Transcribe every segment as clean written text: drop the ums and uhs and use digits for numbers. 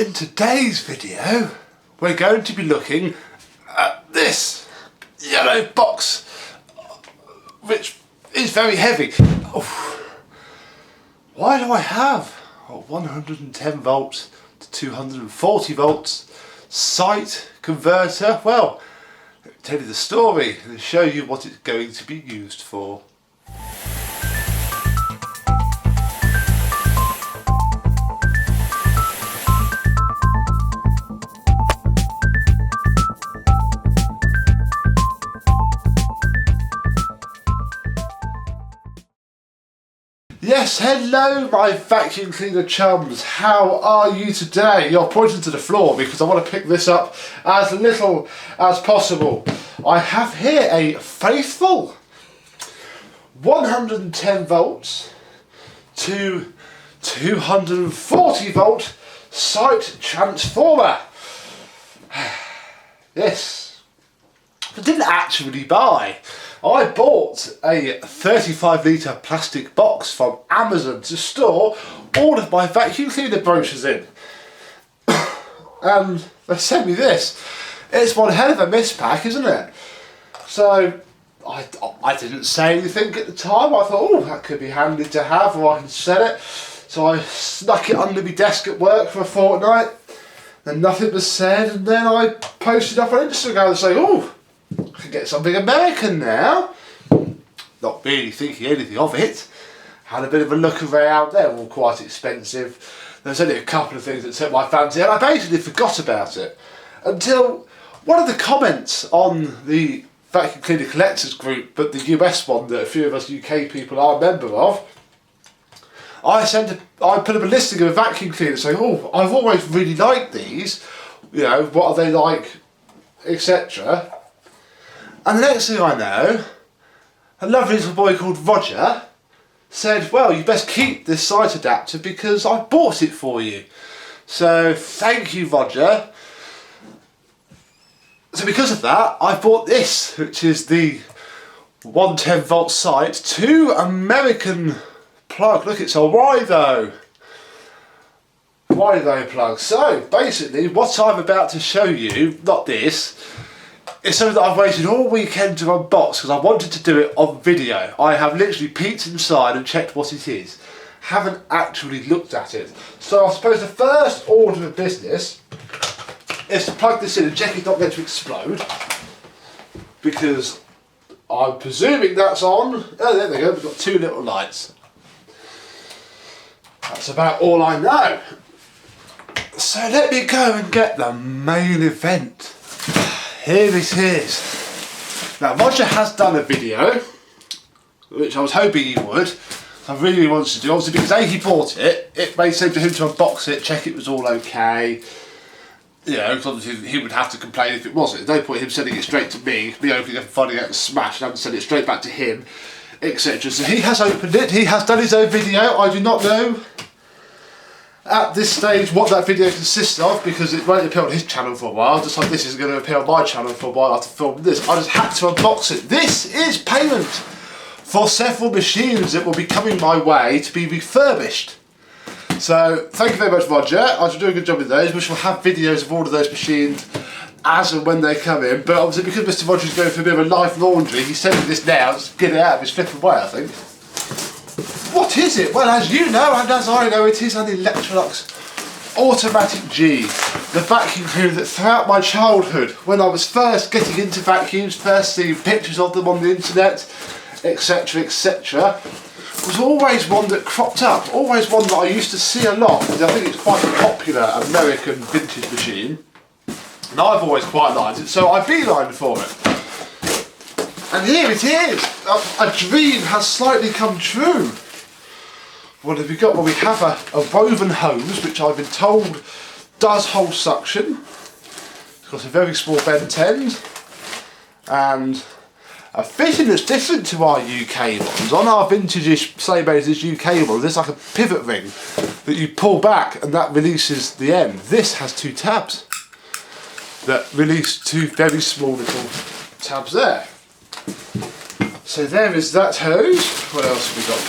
In today's video, we're going to be looking at this yellow box, which is very heavy. Oh. Why do I have a 110 volts to 240 volts site converter? Well, let me tell you the story and show you what it's going to be used for. Yes, hello my vacuum cleaner chums, how are you today? You're pointing to the floor because I want to pick this up as little as possible. I have here a faithful 110 volts to 240 volt site transformer. Yes, I didn't actually buy. I bought a 35 litre plastic box from Amazon to store all of my vacuum cleaner brochures in. And they sent me this. It's one hell of a mispack, isn't it? So I didn't say anything at the time. I thought, oh, that could be handy to have, or I can sell it. So I snuck it under my desk at work for a fortnight. Then nothing was said, and then I posted up on Instagram saying, oh, I can get something American now. Not really thinking anything of it. Had a bit of a look around, they're all quite expensive. There's only a couple of things that took my fancy, and I basically forgot about it until one of the comments on the Vacuum Cleaner Collectors group, but the US one that a few of us UK people are a member of, I put up a listing of a vacuum cleaner saying, oh, I've always really liked these, you know, what are they like, etc. And the next thing I know, a lovely little boy called Roger said, well, you best keep this site adapter because I bought it for you. So thank you, Roger. So because of that, I bought this, which is the 110 volt site, 2 American plug. Look, it's a Wido plug. So basically what I'm about to show you, not this, it's something that I've waited all weekend to unbox because I wanted to do it on video. I have literally peeked inside and checked what it is. Haven't actually looked at it. So I suppose the first order of business is to plug this in and check it's not going to explode. Because I'm presuming that's on. Oh, there they go, we've got 2 little lights. That's about all I know. So let me go and get the main event. Here it is. Now Roger has done a video, which I was hoping he would. I really wanted to do, obviously because A, he bought it, it made sense for him to unbox it, check it was all okay. You know, because obviously he would have to complain if it wasn't. There's no point him sending it straight to me opening it and finding out it's smashed, and having to send it straight back to him, etc. So he has opened it, he has done his own video. I do not know at this stage what that video consists of because it won't appear on his channel for a while, just like this is going to appear on my channel for a while after filming this. I just had to unbox it. This is payment for several machines that will be coming my way to be refurbished. So thank you very much, Roger. I should do a good job with those. We shall have videos of all of those machines as and when they come in, but obviously because Mr. Roger's going for a bit of a life laundry, he's sending this now, just get it out of his flipping way, I think. What is it? Well, as you know and as I know, it is an Electrolux Automatic G, the vacuum cleaner that throughout my childhood, when I was first getting into vacuums, first seeing pictures of them on the internet, etc, etc, was always one that cropped up, always one that I used to see a lot, because I think it's quite a popular American vintage machine, and I've always quite liked it, so I beelined for it. And here it is! A dream has slightly come true. What have we got? Well, we have a woven hose, which I've been told does hold suction. It's got a very small bent end, and a fitting that's different to our UK ones. On our vintage-ish, same age as UK one, there's like a pivot ring that you pull back and that releases the end. This has 2 tabs that release 2 very small little tabs there. So there is that hose. What else have we got?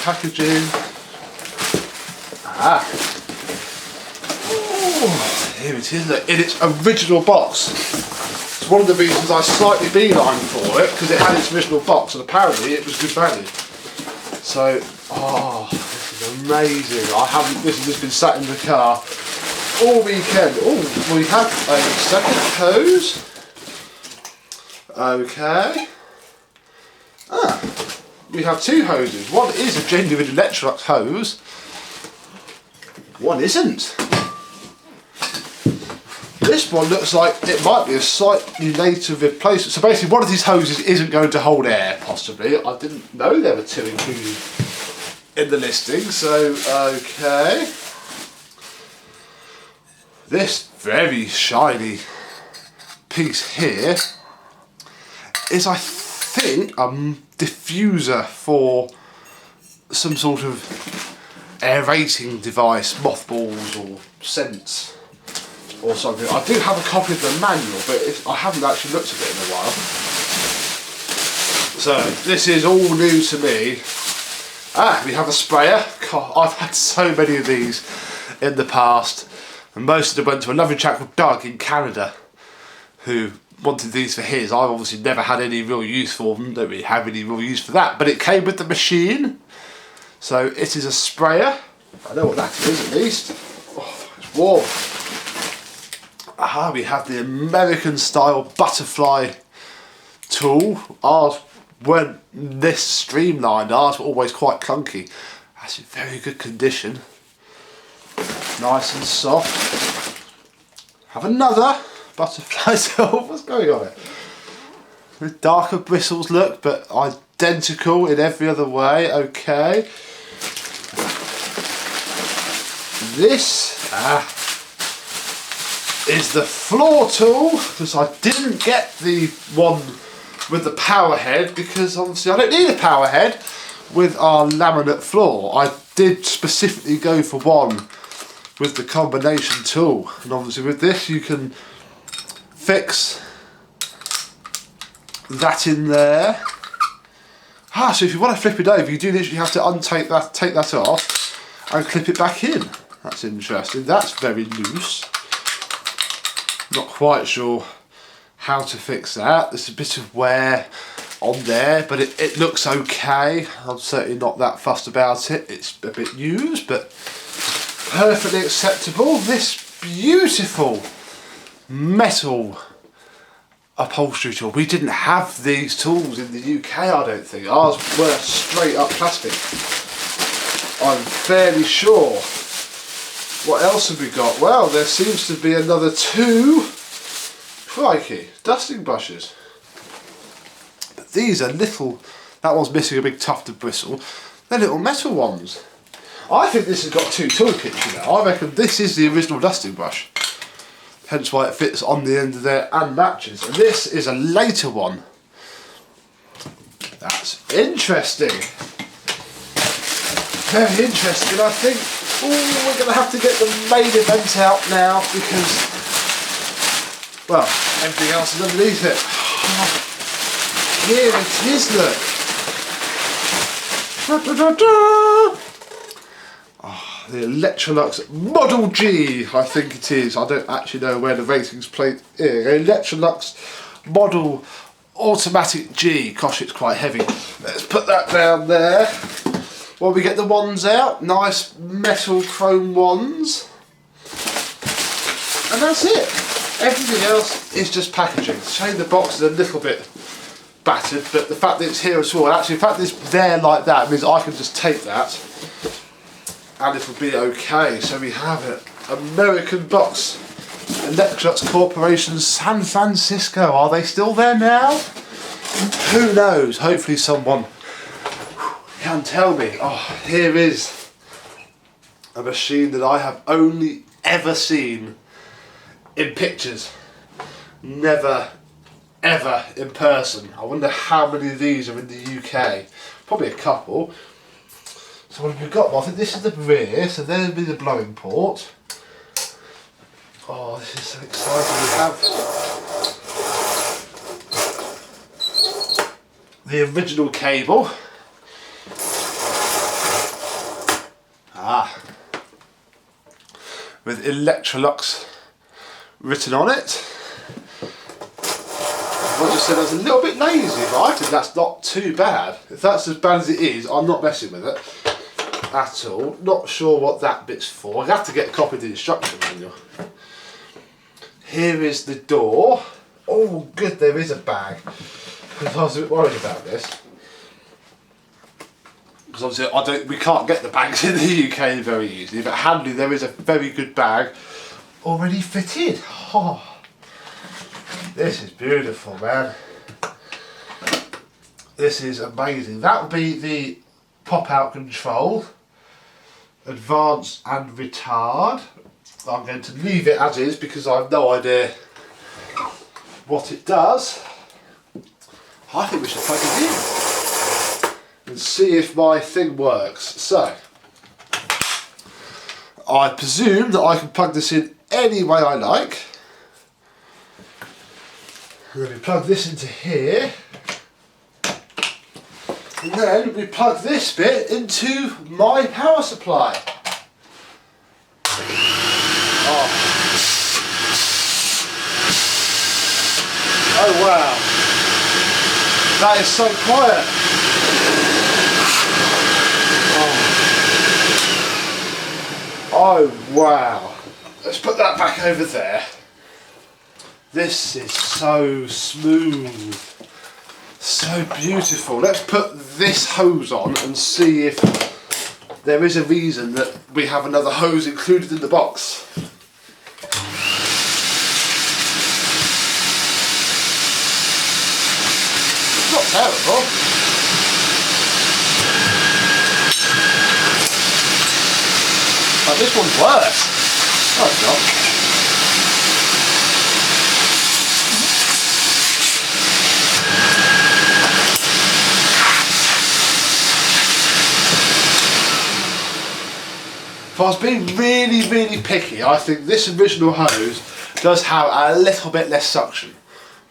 Packaging. Oh, here it is, look, in its original box. It's one of the reasons I slightly beeline for it, because it had its original box and apparently it was good value. So, oh, this is amazing. This has just been sat in the car all weekend. Oh, we have a second hose. Okay. We have two hoses. One is a genuine Electrolux hose. One isn't. This one looks like it might be a slightly later replacement. So basically one of these hoses isn't going to hold air, possibly. I didn't know there were two included in the listing, so okay. This very shiny piece here is, I think, a diffuser for some sort of aerating device, mothballs or scents or something. I do have a copy of the manual, but I haven't actually looked at it in a while. So this is all new to me. We have a sprayer. God, I've had so many of these in the past, and most of them went to a lovely chap called Doug in Canada who wanted these for his. I've obviously never had any real use for them, don't really have any real use for that, but it came with the machine. So it is a sprayer. I know what that is at least. Oh, it's warm. We have the American style butterfly tool. Ours weren't this streamlined, ours were always quite clunky. That's in very good condition. Nice and soft. Have another butterfly tool. What's going on here? With darker bristles look, but identical in every other way. Okay. This is the floor tool, because I didn't get the one with the power head, because obviously I don't need a power head with our laminate floor. I did specifically go for one with the combination tool, and obviously with this you can fix that in there. So if you want to flip it over, you do literally have to untake that, take that off and clip it back in. That's interesting. That's very loose. Not quite sure how to fix that. There's a bit of wear on there, but it looks okay. I'm certainly not that fussed about it. It's a bit used, but perfectly acceptable. This beautiful metal upholstery tool. We didn't have these tools in the UK, I don't think. Ours were straight up plastic, I'm fairly sure. What else have we got? Well, there seems to be another two, crikey, dusting brushes. But these are little, that one's missing a big tuft of bristle. They're little metal ones. I think this has got two toolkits, you know. I reckon this is the original dusting brush. Hence why it fits on the end of there and matches. And this is a later one. That's interesting. Very interesting. I think we're going to have to get the main event out now, because, well, everything else is underneath it. Here it is, look. Da, da, da, da. The Electrolux Model G, I think it is. I don't actually know where the ratings plate is. Electrolux Model Automatic G. Gosh, it's quite heavy. Let's put that down there. Well, we get the wands out. Nice metal chrome wands. And that's it. Everything else is just packaging. Shame the box is a little bit battered, but the fact that it's here as well, actually the fact that it's there like that means I can just take that and it'll be okay. So we have it. American box. Electrolux Corporation, San Francisco. Are they still there now? Who knows? Hopefully someone can tell me. Oh, here is a machine that I have only ever seen in pictures. Never, ever in person. I wonder how many of these are in the UK. Probably a couple. So what have we got? Well, I think this is the rear, so there'll be the blowing port. Oh, this is so exciting. We have the original cable. with Electrolux written on it. Roger said I was a little bit lazy, but I think that's not too bad. If that's as bad as it is, I'm not messing with it at all. Not sure what that bit's for. I'd have to get a copy of the instruction manual. Here is the door. Oh good, there is a bag. Because I was a bit worried about this. Because obviously we can't get the bags in the UK very easily, but handily there is a very good bag already fitted. Oh, this is beautiful, man. This is amazing. That will be the pop-out control, advance and retard. I'm going to leave it as is because I have no idea what it does. I think we should plug it in and see if my thing works. So, I presume that I can plug this in any way I like. Then we plug this into here. And then we plug this bit into my power supply. Oh wow, that is so quiet. Oh wow, let's put that back over there. This is so smooth, so beautiful. Let's put this hose on and see if there is a reason that we have another hose included in the box. Not terrible. But this one's worse. Oh, it's not. If I was being really picky, I think this original hose does have a little bit less suction,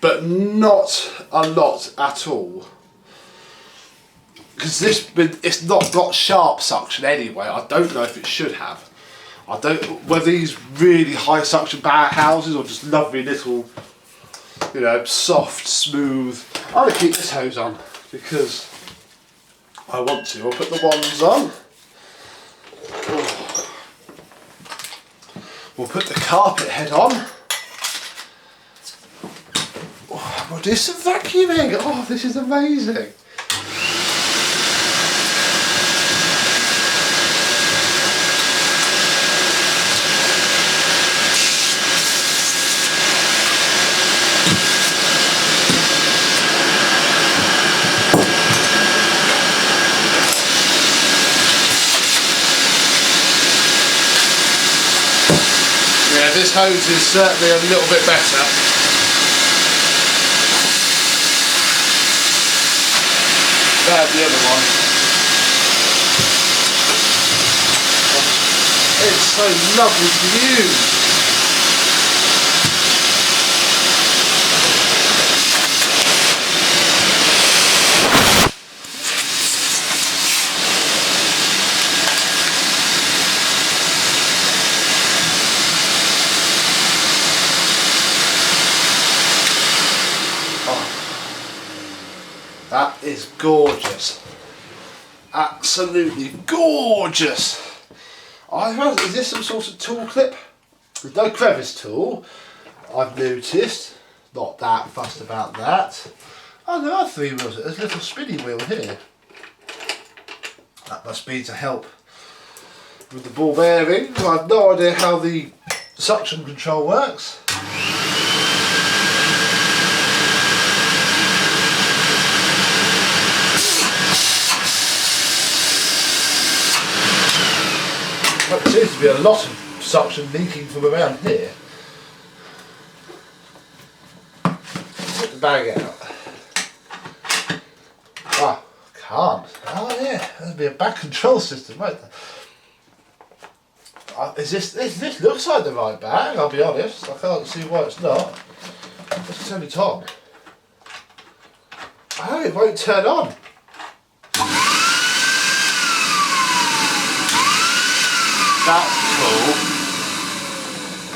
but not a lot at all. Because it's not got sharp suction anyway. I don't know if it should have. I don't whether these really high suction houses or just lovely little, you know, soft, smooth. I'm gonna keep this hose on because I want to. I'll put the ones on. We'll put the carpet head on. We'll do some vacuuming. Oh, this is amazing. This hose is certainly a little bit better. Than the other one. It's so lovely to use. That is gorgeous. Absolutely gorgeous. Is this some sort of tool clip? There's no crevice tool, I've noticed. Not that fussed about that. Oh, there are three wheels. There's a little spinny wheel here. That must be to help with the ball bearing. I have no idea how the suction control works. There seems to be a lot of suction leaking from around here. Put the bag out. Ah, can't. Oh yeah, there'll be a back control system, won't there? This looks like the right bag, I'll be honest. I can't see why it's not. Let's turn it on. Oh, it won't turn on. That's cool.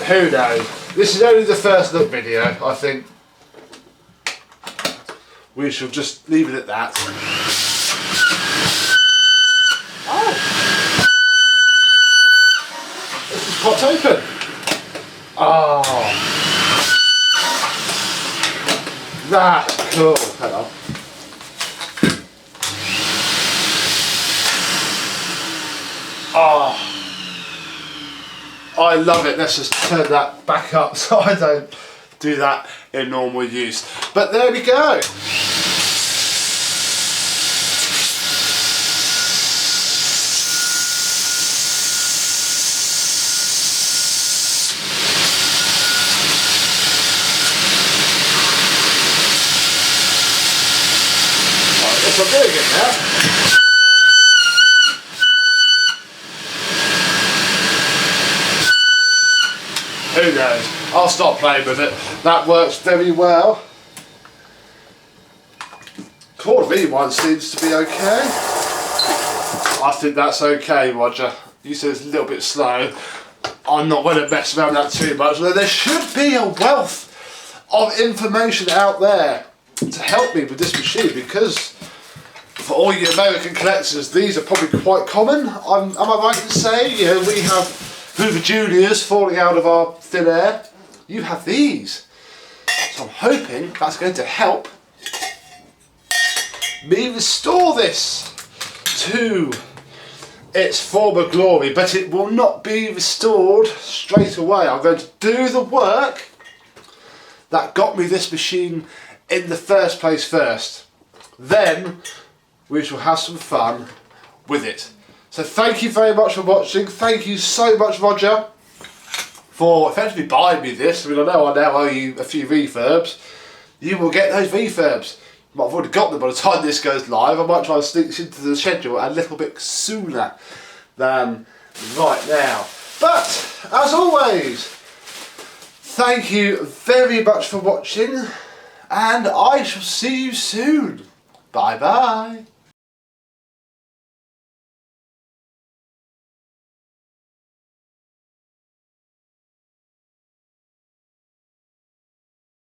who knows? This is only the first look video, I think. We shall just leave it at that. Oh! This is popped open. Oh! That's cool. Hang on. Oh! I love it. Let's just turn that back up so I don't do that in normal use. But there we go. Right, guess I'm doing it now. Who knows? I'll stop playing with it. That works very well. Quarter V one seems to be okay. I think that's okay, Roger. You said it's a little bit slow. I'm not going to mess around that too much. There should be a wealth of information out there to help me with this machine, because for all you American collectors, these are probably quite common. Am I right in saying, you know, we have Hoover Juniors falling out of our thin air? You have these. So I'm hoping that's going to help me restore this to its former glory, but it will not be restored straight away. I'm going to do the work that got me this machine in the first place first. Then we shall have some fun with it. So thank you very much for watching. Thank you so much, Roger, for effectively buying me this. I mean, I know I now owe you a few refurbs. You will get those refurbs. I've already got them by the time this goes live. I might try and sneak this into the schedule a little bit sooner than right now. But, as always, thank you very much for watching, and I shall see you soon. Bye bye.